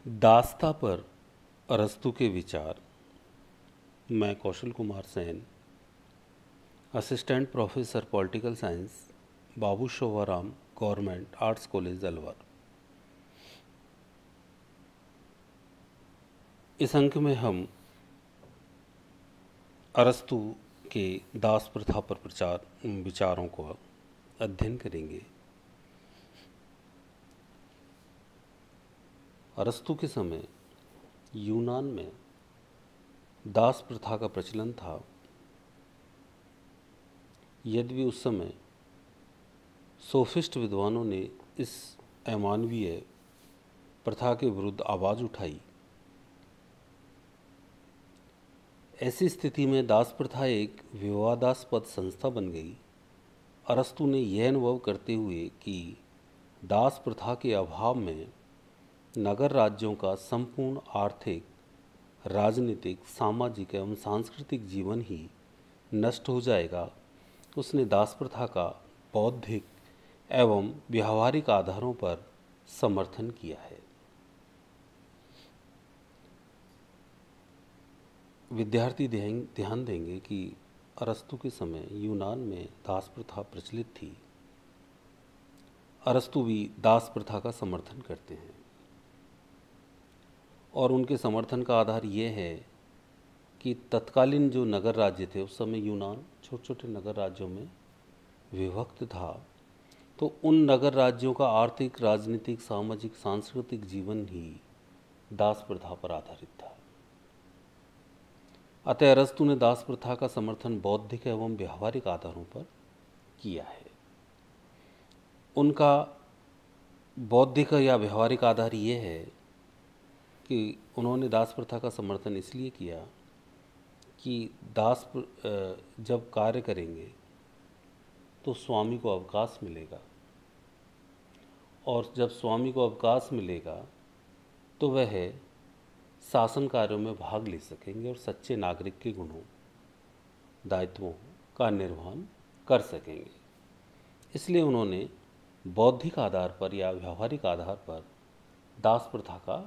दास्ता पर अरस्तू के विचार। मैं Kaushal Kumar Sen, assistant professor political science, Babu Shobharam government arts college Alwar. इस अंक में हम अरस्तू के दास प्रथा पर विचारों को अध्ययन करेंगे। अरस्तू के समय यूनान में दास प्रथा का प्रचलन था। यद्यपि उस समय सोफिस्ट विद्वानों ने इस अमानवीय प्रथा के विरुद्ध आवाज़ उठाई। ऐसी स्थिति में दास प्रथा एक विवादास्पद संस्था बन गई। अरस्तू ने यह अनुभव करते हुए कि दास प्रथा के अभाव में नगर राज्यों का संपूर्ण आर्थिक, राजनीतिक, सामाजिक एवं सांस्कृतिक जीवन ही नष्ट हो जाएगा, उसने दास प्रथा का बौद्धिक एवं व्यावहारिक आधारों पर समर्थन किया है। विद्यार्थी ध्यान देंगे कि अरस्तू के समय यूनान में दास प्रथा प्रचलित थी। अरस्तू भी दास प्रथा का समर्थन करते हैं और उनके समर्थन का आधार ये है कि तत्कालीन जो नगर राज्य थे, उस समय यूनान छोटे छोटे नगर राज्यों में विभक्त था, तो उन नगर राज्यों का आर्थिक, राजनीतिक, सामाजिक, सांस्कृतिक जीवन ही दास प्रथा पर आधारित था। अतः अरस्तू ने दास प्रथा का समर्थन बौद्धिक एवं व्यावहारिक आधारों पर किया है। उनका बौद्धिक या व्यावहारिक आधार ये है कि उन्होंने दास प्रथा का समर्थन इसलिए किया कि दास जब कार्य करेंगे तो स्वामी को अवकाश मिलेगा, और जब स्वामी को अवकाश मिलेगा तो वह शासन कार्यों में भाग ले सकेंगे और सच्चे नागरिक के गुणों, दायित्वों का निर्वहन कर सकेंगे। इसलिए उन्होंने बौद्धिक आधार पर या व्यावहारिक आधार पर दास प्रथा का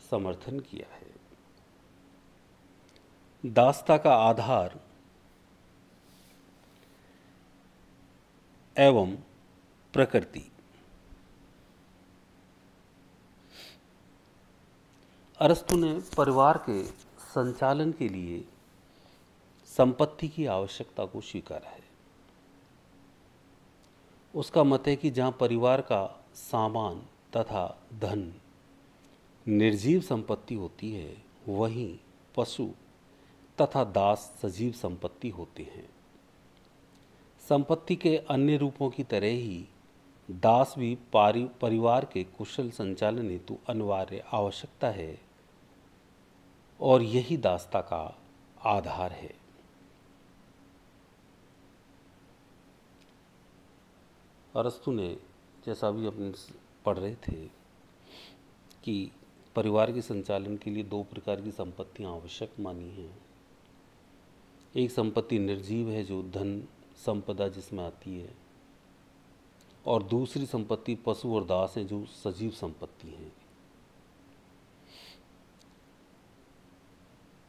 समर्थन किया है। दासता का आधार एवं प्रकृति। अरस्तू ने परिवार के संचालन के लिए संपत्ति की आवश्यकता को स्वीकारा है। उसका मत है कि जहाँ परिवार का सामान तथा धन निर्जीव संपत्ति होती है, वहीं पशु तथा दास सजीव संपत्ति होते हैं। संपत्ति के अन्य रूपों की तरह ही दास भी परिवार के कुशल संचालन हेतु अनिवार्य आवश्यकता है, और यही दासता का आधार है। अरस्तू ने, जैसा भी अपन पढ़ रहे थे, कि परिवार के संचालन के लिए दो प्रकार की संपत्तियां आवश्यक मानी हैं। एक संपत्ति निर्जीव है, जो धन संपदा जिसमें आती है, और दूसरी संपत्ति पशु और दास हैं, जो सजीव संपत्ति हैं।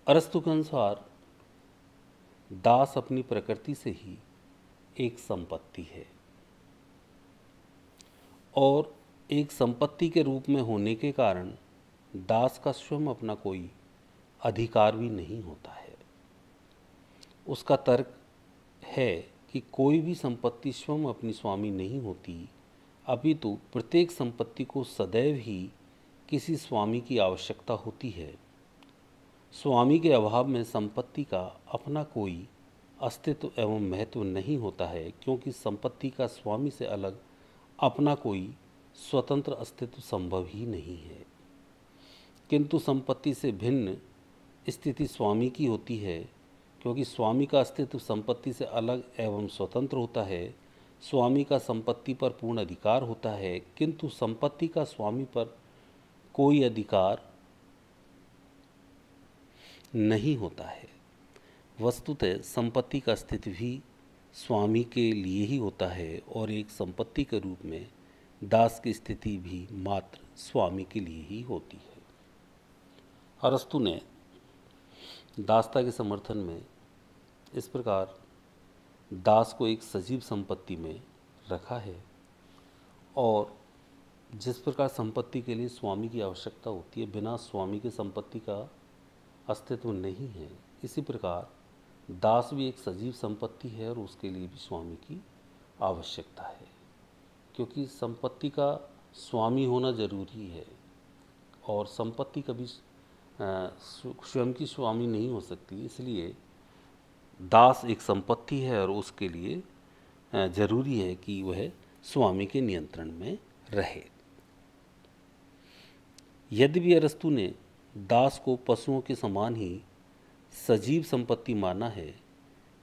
अरस्तू के अनुसार दास अपनी प्रकृति से ही एक संपत्ति है, और एक संपत्ति के रूप में होने के कारण दास का स्वयं अपना कोई अधिकार भी नहीं होता है। उसका तर्क है कि कोई भी संपत्ति स्वयं अपनी स्वामी नहीं होती, अपितु प्रत्येक संपत्ति को सदैव ही किसी स्वामी की आवश्यकता होती है। स्वामी के अभाव में संपत्ति का अपना कोई अस्तित्व एवं महत्व नहीं होता है, क्योंकि संपत्ति का स्वामी से अलग अपना कोई स्वतंत्र अस्तित्व संभव ही नहीं है। किंतु संपत्ति से भिन्न स्थिति स्वामी की होती है, क्योंकि स्वामी का अस्तित्व संपत्ति से अलग एवं स्वतंत्र होता है। स्वामी का संपत्ति पर पूर्ण अधिकार होता है, किंतु संपत्ति का स्वामी पर कोई अधिकार नहीं होता है। वस्तुतः संपत्ति का अस्तित्व भी स्वामी के लिए ही होता है, और एक संपत्ति के रूप में दास की स्थिति भी मात्र स्वामी के लिए ही होती है। अरस्तु ने दासता के समर्थन में इस प्रकार दास को एक सजीव संपत्ति में रखा है, और जिस प्रकार संपत्ति के लिए स्वामी की आवश्यकता होती है, बिना स्वामी के संपत्ति का अस्तित्व नहीं है, इसी प्रकार दास भी एक सजीव संपत्ति है और उसके लिए भी स्वामी की आवश्यकता है, क्योंकि संपत्ति का स्वामी होना जरूरी है और संपत्ति कभी स्वयं की स्वामी नहीं हो सकती। इसलिए दास एक संपत्ति है और उसके लिए जरूरी है कि वह स्वामी के नियंत्रण में रहे। यद्यपि अरस्तु ने दास को पशुओं के समान ही सजीव संपत्ति माना है,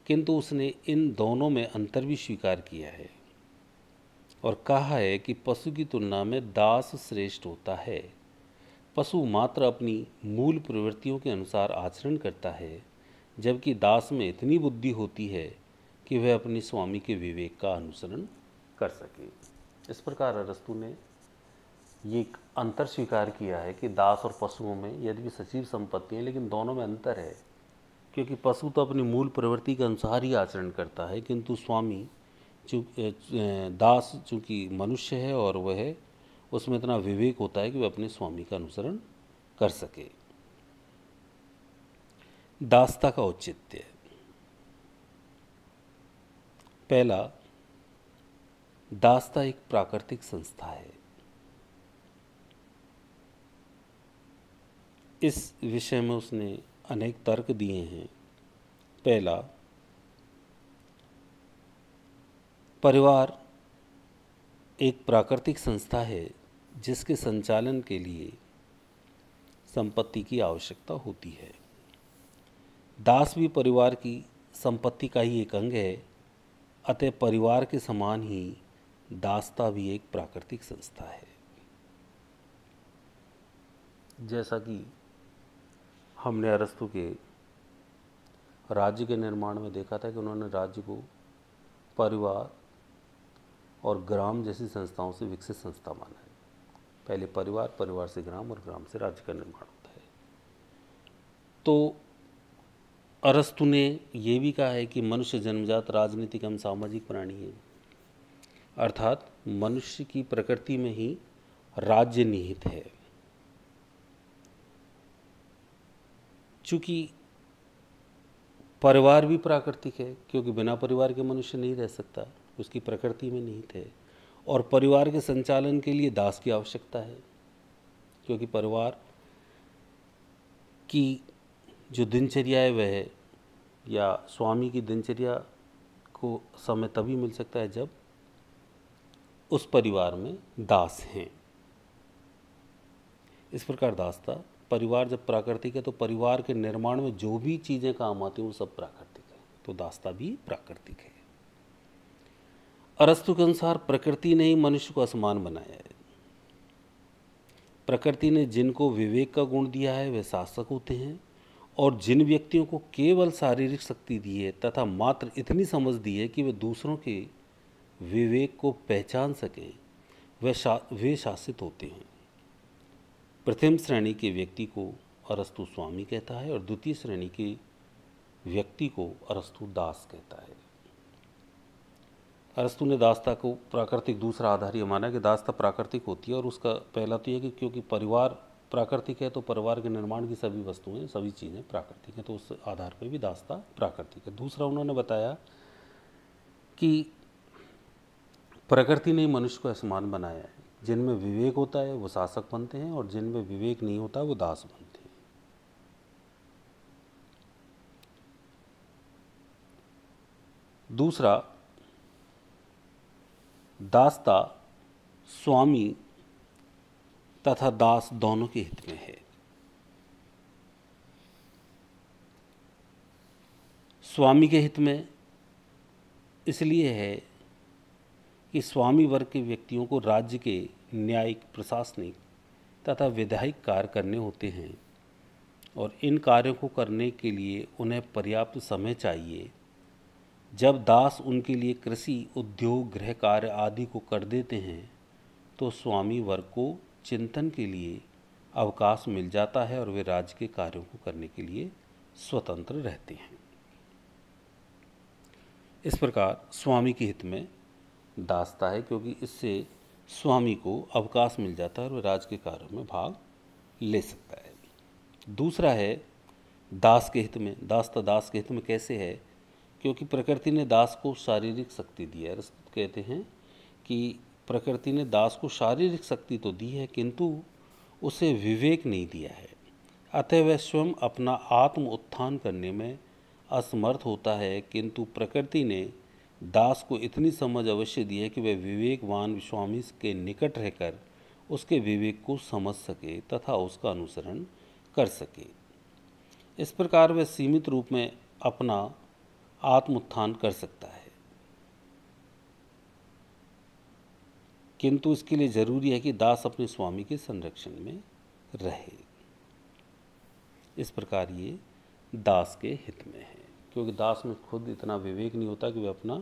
किंतु उसने इन दोनों में अंतर भी स्वीकार किया है और कहा है कि पशु की तुलना में दास श्रेष्ठ होता है। पशु मात्र अपनी मूल प्रवृत्तियों के अनुसार आचरण करता है, जबकि दास में इतनी बुद्धि होती है कि वह अपने स्वामी के विवेक का अनुसरण कर सके। इस प्रकार अरस्तु ने ये अंतर स्वीकार किया है कि दास और पशुओं में यद्यपि सजीव संपत्ति है, लेकिन दोनों में अंतर है, क्योंकि पशु तो अपनी मूल प्रवृत्ति के अनुसार ही आचरण करता है, किंतु स्वामी दास चूँकि मनुष्य है और वह उसमें इतना विवेक होता है कि वह अपने स्वामी का अनुसरण कर सके। दासता का औचित्य। पहला, दासता एक प्राकृतिक संस्था है। इस विषय में उसने अनेक तर्क दिए हैं। पहला, परिवार एक प्राकृतिक संस्था है जिसके संचालन के लिए संपत्ति की आवश्यकता होती है। दास भी परिवार की संपत्ति का ही एक अंग है, अतः परिवार के समान ही दासता भी एक प्राकृतिक संस्था है। जैसा कि हमने अरस्तु के राज्य के निर्माण में देखा था कि उन्होंने राज्य को परिवार और ग्राम जैसी संस्थाओं से विकसित संस्था माना है। पहले परिवार, परिवार से ग्राम और ग्राम से राज्य का निर्माण होता है। तो अरस्तु ने ये भी कहा है कि मनुष्य जन्मजात राजनीतिक एवं सामाजिक प्राणी है, अर्थात मनुष्य की प्रकृति में ही राज्य निहित है। चूँकि परिवार भी प्राकृतिक है, क्योंकि बिना परिवार के मनुष्य नहीं रह सकता, उसकी प्रकृति में निहित है, और परिवार के संचालन के लिए दास की आवश्यकता है, क्योंकि परिवार की जो दिनचर्या है वह, या स्वामी की दिनचर्या को समय तभी मिल सकता है जब उस परिवार में दास हैं। इस प्रकार दासता, परिवार जब प्राकृतिक है तो परिवार के निर्माण में जो भी चीज़ें काम आती हैं वो सब प्राकृतिक है, तो दासता भी प्राकृतिक है। अरस्तु के अनुसार प्रकृति ने ही मनुष्य को असमान बनाया है। प्रकृति ने जिनको विवेक का गुण दिया है वे शासक होते हैं, और जिन व्यक्तियों को केवल शारीरिक शक्ति दी है तथा मात्र इतनी समझ दी है कि वे दूसरों के विवेक को पहचान सकें, वे शासित होते हैं। प्रथम श्रेणी के व्यक्ति को अरस्तु स्वामी कहता है और द्वितीय श्रेणी के व्यक्ति को अरस्तु दास कहता है। अरस्तु ने दासता को प्राकृतिक दूसरा आधार ये माना कि दासता प्राकृतिक होती है, और उसका पहला तो यह कि क्योंकि परिवार प्राकृतिक है तो परिवार के निर्माण की सभी वस्तुएं, सभी चीज़ें प्राकृतिक हैं, तो उस आधार पर भी दासता प्राकृतिक है। दूसरा उन्होंने बताया कि प्रकृति ने मनुष्य को असमान बनाया है, जिनमें विवेक होता है वो शासक बनते हैं और जिनमें विवेक नहीं होता वो दास बनते हैं। दूसरा, दासता स्वामी तथा दास दोनों के हित में है। स्वामी के हित में इसलिए है कि स्वामी वर्ग के व्यक्तियों को राज्य के न्यायिक, प्रशासनिक तथा विधायिक कार्य करने होते हैं, और इन कार्यों को करने के लिए उन्हें पर्याप्त समय चाहिए। जब दास उनके लिए कृषि, उद्योग, गृह कार्य आदि को कर देते हैं तो स्वामी वर्ग को चिंतन के लिए अवकाश मिल जाता है और वे राज्य के कार्यों को करने के लिए स्वतंत्र रहते हैं। इस प्रकार स्वामी के हित में दासता है, क्योंकि इससे स्वामी को अवकाश मिल जाता है और वह राज्य के कार्यों में भाग ले सकता है। दूसरा है दास के हित में। दासता दास के हित में कैसे है? क्योंकि प्रकृति ने दास को शारीरिक शक्ति दी है। अरस्तु कहते हैं कि प्रकृति ने दास को शारीरिक शक्ति तो दी है, किंतु उसे विवेक नहीं दिया है। अतः वह स्वयं अपना आत्म उत्थान करने में असमर्थ होता है, किंतु प्रकृति ने दास को इतनी समझ अवश्य दी है कि वह विवेकवान स्वामी के निकट रहकर उसके विवेक को समझ सके तथा उसका अनुसरण कर सके। इस प्रकार वह सीमित रूप में अपना आत्मोत्थान कर सकता है, किंतु इसके लिए जरूरी है कि दास अपने स्वामी के संरक्षण में रहे। इस प्रकार ये दास के हित में है, क्योंकि दास में खुद इतना विवेक नहीं होता कि वह अपना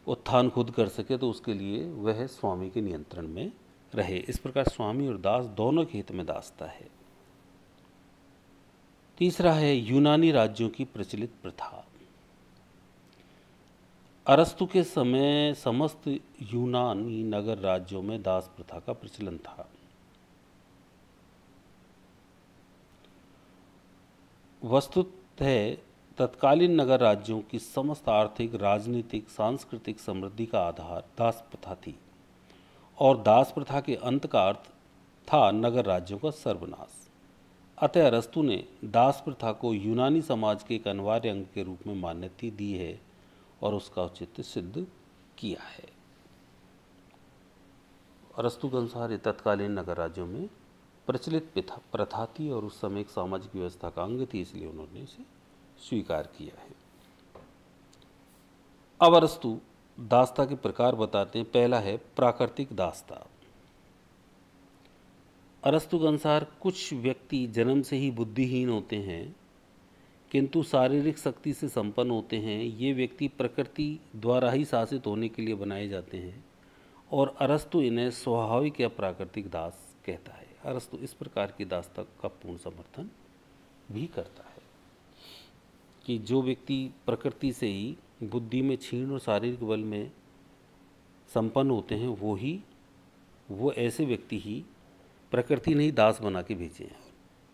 उत्थान खुद कर सके, तो उसके लिए वह स्वामी के नियंत्रण में रहे। इस प्रकार स्वामी और दास दोनों के हित में दासता है। तीसरा है यूनानी राज्यों की प्रचलित प्रथा। अरस्तु के समय समस्त यूनानी नगर राज्यों में दास प्रथा का प्रचलन था। वस्तुतः तत्कालीन नगर राज्यों की समस्त आर्थिक, राजनीतिक, सांस्कृतिक समृद्धि का आधार दास प्रथा थी, और दास प्रथा के अंत का अर्थ था नगर राज्यों का सर्वनाश। अतः अरस्तु ने दास प्रथा को यूनानी समाज के एक अनिवार्य अंग के रूप में मान्यता दी है और उसका औचित्य सिद्ध किया है। अरस्तु के अनुसार ये तत्कालीन नगर राज्यों में प्रचलित प्रथा थी और उस समय एक सामाजिक व्यवस्था का अंग थी, इसलिए उन्होंने इसे स्वीकार किया है। अब अरस्तु दासता के प्रकार बताते हैं। पहला है प्राकृतिक दासता। अरस्तु के अनुसार कुछ व्यक्ति जन्म से ही बुद्धिहीन होते हैं, किंतु शारीरिक शक्ति से संपन्न होते हैं। ये व्यक्ति प्रकृति द्वारा ही शासित होने के लिए बनाए जाते हैं, और अरस्तु इन्हें स्वाभाविक या प्राकृतिक दास कहता है। अरस्तु इस प्रकार की दासता का पूर्ण समर्थन भी करता है कि जो व्यक्ति प्रकृति से ही बुद्धि में क्षीण और शारीरिक बल में संपन्न होते हैं, वो ऐसे व्यक्ति ही प्रकृति ने ही दास बना के भेजे हैं,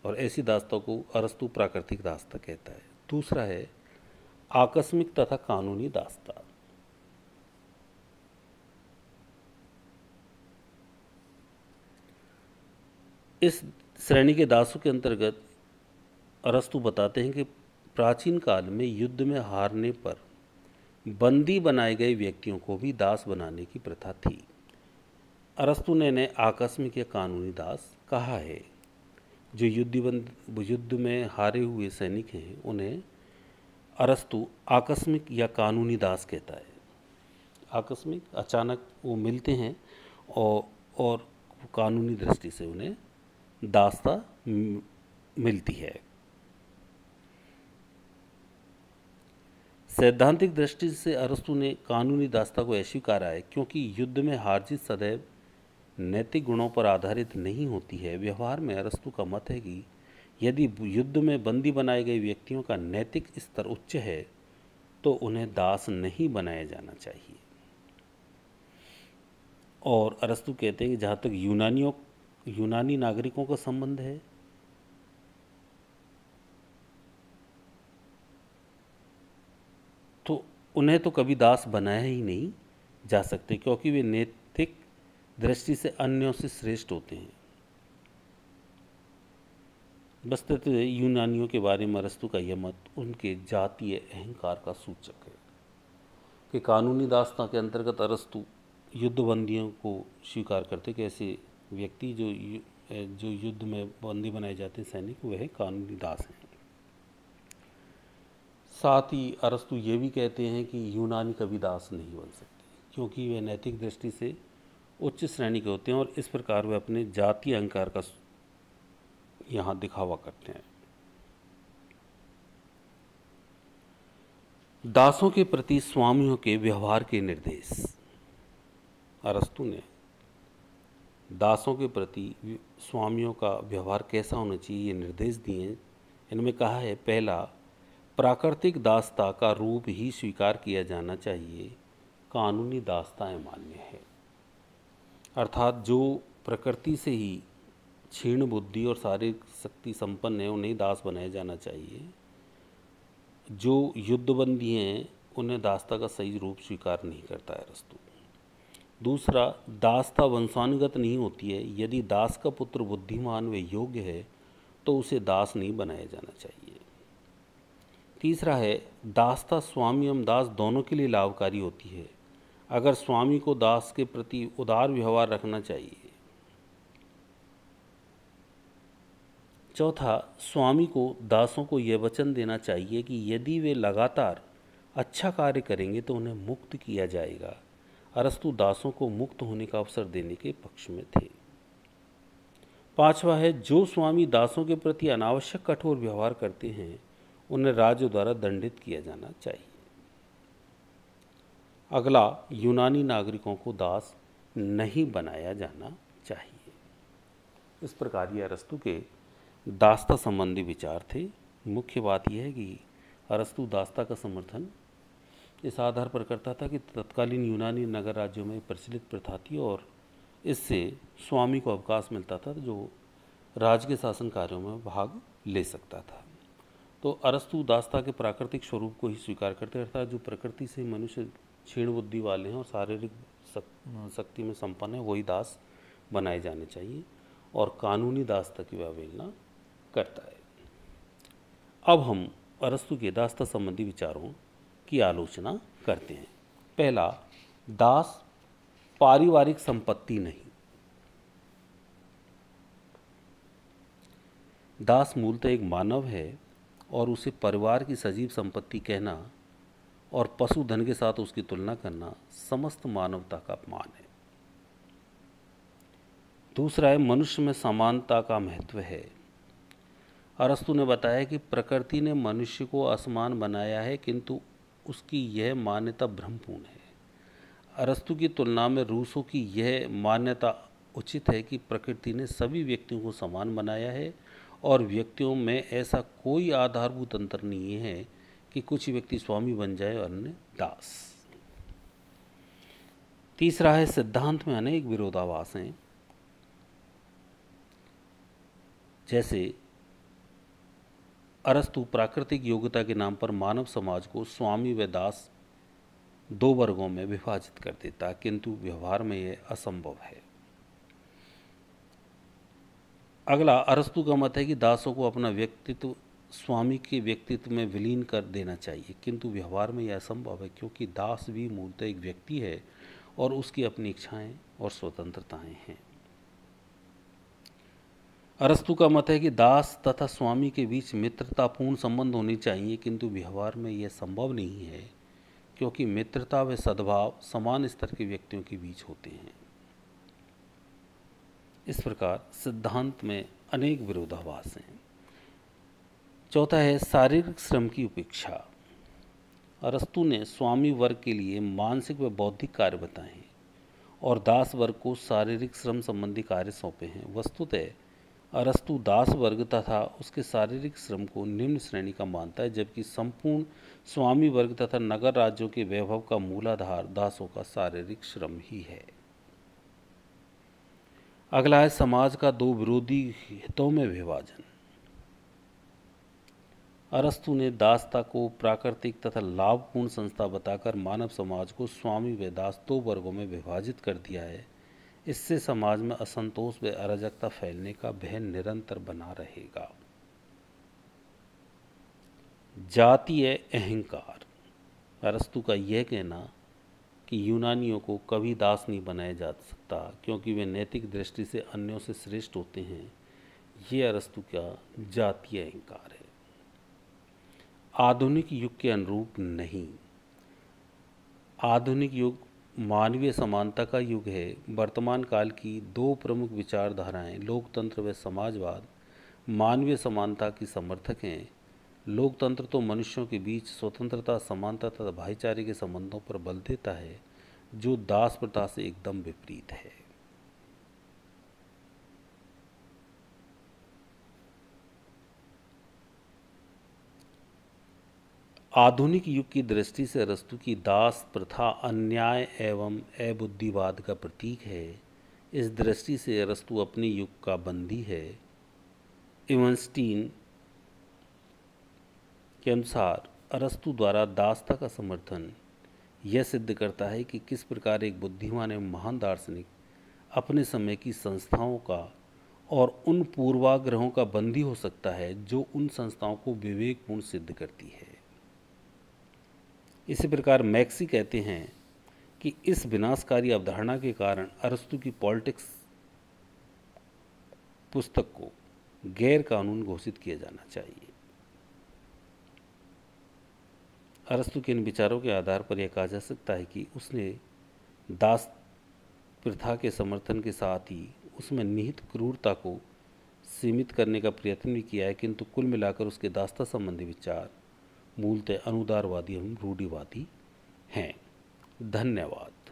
और ऐसी दासता को अरस्तु प्राकृतिक दासता कहता है। दूसरा है आकस्मिक तथा कानूनी दासता। इस श्रेणी के दासों के अंतर्गत अरस्तु बताते हैं कि प्राचीन काल में युद्ध में हारने पर बंदी बनाए गए व्यक्तियों को भी दास बनाने की प्रथा थी। अरस्तु ने इन्हें आकस्मिक या कानूनी दास कहा है। जो युद्ध में हारे हुए सैनिक हैं, उन्हें अरस्तु आकस्मिक या कानूनी दास कहता है। आकस्मिक, अचानक वो मिलते हैं, और कानूनी दृष्टि से उन्हें दासता मिलती है। सैद्धांतिक दृष्टि से अरस्तु ने कानूनी दासता को अस्वीकारा है, क्योंकि युद्ध में हार जीत सदैव नैतिक गुणों पर आधारित नहीं होती है। व्यवहार में अरस्तु का मत है कि यदि युद्ध में बंदी बनाए गए व्यक्तियों का नैतिक स्तर उच्च है, तो उन्हें दास नहीं बनाया जाना चाहिए। और अरस्तु कहते हैं कि जहाँ तक यूनानी नागरिकों का संबंध है, तो उन्हें तो कभी दास बनाया ही नहीं जा सकते, क्योंकि वे नैतिक दृष्टि से अन्यों से श्रेष्ठ होते हैं। वस्तुतः यूनानियों के बारे में अरस्तु का यह मत उनके जातीय अहंकार का सूचक है कि कानूनी दासता के अंतर्गत अरस्तु युद्धबंदियों को स्वीकार करते कि ऐसे व्यक्ति जो युद्ध में बंदी बनाए जाते हैं सैनिक, वह कानूनी दास हैं। साथ ही अरस्तु ये भी कहते हैं कि यूनानी कभी दास नहीं बन सकते, क्योंकि वे नैतिक दृष्टि से उच्च श्रेणी के होते हैं, और इस प्रकार वे अपने जातीय अहंकार का यहाँ दिखावा करते हैं। दासों के प्रति स्वामियों के व्यवहार के निर्देश। अरस्तु ने दासों के प्रति स्वामियों का व्यवहार कैसा होना चाहिए, ये निर्देश दिए। इनमें कहा है, पहला, प्राकृतिक दासता का रूप ही स्वीकार किया जाना चाहिए, कानूनी दासता अमान्य है। अर्थात जो प्रकृति से ही क्षीण बुद्धि और शारीरिक शक्ति संपन्न है उन्हें दास बनाया जाना चाहिए। जो युद्धबंदी हैं उन्हें दासता का सही रूप स्वीकार नहीं करता है अरस्तु। दूसरा, दासता वंशानुगत नहीं होती है। यदि दास का पुत्र बुद्धिमान व योग्य है तो उसे दास नहीं बनाया जाना चाहिए। तीसरा है, दासता स्वामी एवं दास दोनों के लिए लाभकारी होती है। अगर स्वामी को दास के प्रति उदार व्यवहार रखना चाहिए। चौथा, स्वामी को दासों को यह वचन देना चाहिए कि यदि वे लगातार अच्छा कार्य करेंगे तो उन्हें मुक्त किया जाएगा। अरस्तु दासों को मुक्त होने का अवसर देने के पक्ष में थे। पांचवा है, जो स्वामी दासों के प्रति अनावश्यक कठोर व्यवहार करते हैं उन्हें राज्य द्वारा दंडित किया जाना चाहिए। अगला, यूनानी नागरिकों को दास नहीं बनाया जाना चाहिए। इस प्रकार ये अरस्तु के दासता संबंधी विचार थे। मुख्य बात यह है कि अरस्तु दासता का समर्थन इस आधार पर करता था कि तत्कालीन यूनानी नगर राज्यों में प्रचलित प्रथा थी और इससे स्वामी को अवकाश मिलता था जो राज्य के शासन कार्यों में भाग ले सकता था। तो अरस्तु दासता के प्राकृतिक स्वरूप को ही स्वीकार करते, अर्थात जो प्रकृति से मनुष्य क्षीण बुद्धि वाले हैं और शारीरिक शक्ति में संपन्न है वही दास बनाए जाने चाहिए, और कानूनी दासता की अवहेलना करता है। अब हम अरस्तु के दासता संबंधी विचारों की आलोचना करते हैं। पहला, दास पारिवारिक संपत्ति नहीं। दास मूलतः एक मानव है और उसे परिवार की सजीव संपत्ति कहना और पशुधन के साथ उसकी तुलना करना समस्त मानवता का अपमान है। दूसरा है, मनुष्य में समानता का महत्व है। अरस्तु ने बताया कि प्रकृति ने मनुष्य को असमान बनाया है, किंतु उसकी यह मान्यता भ्रमपूर्ण है। अरस्तु की तुलना में रूसों की यह मान्यता उचित है कि प्रकृति ने सभी व्यक्तियों को समान बनाया है और व्यक्तियों में ऐसा कोई आधारभूत अंतर नहीं है कि कुछ व्यक्ति स्वामी बन जाए और अन्य दास। तीसरा है, सिद्धांत में अनेक विरोधाभास हैं। जैसे अरस्तु प्राकृतिक योग्यता के नाम पर मानव समाज को स्वामी व दास दो वर्गों में विभाजित कर देता, किंतु व्यवहार में यह असंभव है। अगला, अरस्तु का मत है कि दासों को अपना व्यक्तित्व स्वामी के व्यक्तित्व में विलीन कर देना चाहिए, किंतु व्यवहार में यह असंभव है क्योंकि दास भी मूलतः एक व्यक्ति है और उसकी अपनी इच्छाएं और स्वतंत्रताएं हैं। अरस्तु का मत है कि दास तथा स्वामी के बीच मित्रतापूर्ण संबंध होने चाहिए, किंतु व्यवहार में यह संभव नहीं है क्योंकि मित्रता व सद्भाव समान स्तर के व्यक्तियों के बीच होते हैं। इस प्रकार सिद्धांत में अनेक विरोधाभास हैं। चौथा है, शारीरिक श्रम की उपेक्षा। अरस्तु ने स्वामी वर्ग के लिए मानसिक व बौद्धिक कार्य बताए और दास वर्ग को शारीरिक श्रम संबंधी कार्य सौंपे हैं। वस्तुतः अरस्तु दास वर्ग तथा उसके शारीरिक श्रम को निम्न श्रेणी का मानता है, जबकि संपूर्ण स्वामी वर्ग तथा नगर राज्यों के वैभव का मूलाधार दासों का शारीरिक श्रम ही है। अगला है, समाज का दो विरोधी हितों में विभाजन। अरस्तु ने दासता को प्राकृतिक तथा लाभपूर्ण संस्था बताकर मानव समाज को स्वामी व दास दो वर्गों में विभाजित कर दिया है। इससे समाज में असंतोष व अराजकता फैलने का भय निरंतर बना रहेगा। जातीय अहंकार। अरस्तु का यह कहना कि यूनानियों को कभी दास नहीं बनाया जा सकता क्योंकि वे नैतिक दृष्टि से अन्यों से श्रेष्ठ होते हैं, ये अरस्तु का जातीय अहंकार है। आधुनिक युग के अनुरूप नहीं। आधुनिक युग मानवीय समानता का युग है। वर्तमान काल की दो प्रमुख विचारधाराएं लोकतंत्र व समाजवाद मानवीय समानता की समर्थक हैं। लोकतंत्र तो मनुष्यों के बीच स्वतंत्रता, समानता तथा भाईचारे के संबंधों पर बल देता है, जो दास प्रथा से एकदम विपरीत है। आधुनिक युग की दृष्टि से अरस्तू की दास प्रथा अन्याय एवं अबुद्धिवाद का प्रतीक है। इस दृष्टि से अरस्तू अपने युग का बंदी है। इवनस्टीन के अनुसार अरस्तू द्वारा दासता का समर्थन यह सिद्ध करता है कि किस प्रकार एक बुद्धिमान एवं महान दार्शनिक अपने समय की संस्थाओं का और उन पूर्वाग्रहों का बंदी हो सकता है जो उन संस्थाओं को विवेकपूर्ण सिद्ध करती है। इसी प्रकार मैक्सी कहते हैं कि इस विनाशकारी अवधारणा के कारण अरस्तू की पॉलिटिक्स पुस्तक को गैर कानून घोषित किया जाना चाहिए। अरस्तू के इन विचारों के आधार पर यह कहा जा सकता है कि उसने दास प्रथा के समर्थन के साथ ही उसमें निहित क्रूरता को सीमित करने का प्रयत्न भी किया है, किंतु कुल मिलाकर उसके दासता संबंधी विचार मूलतः अनुदारवादी एवं रूढ़िवादी हैं। धन्यवाद।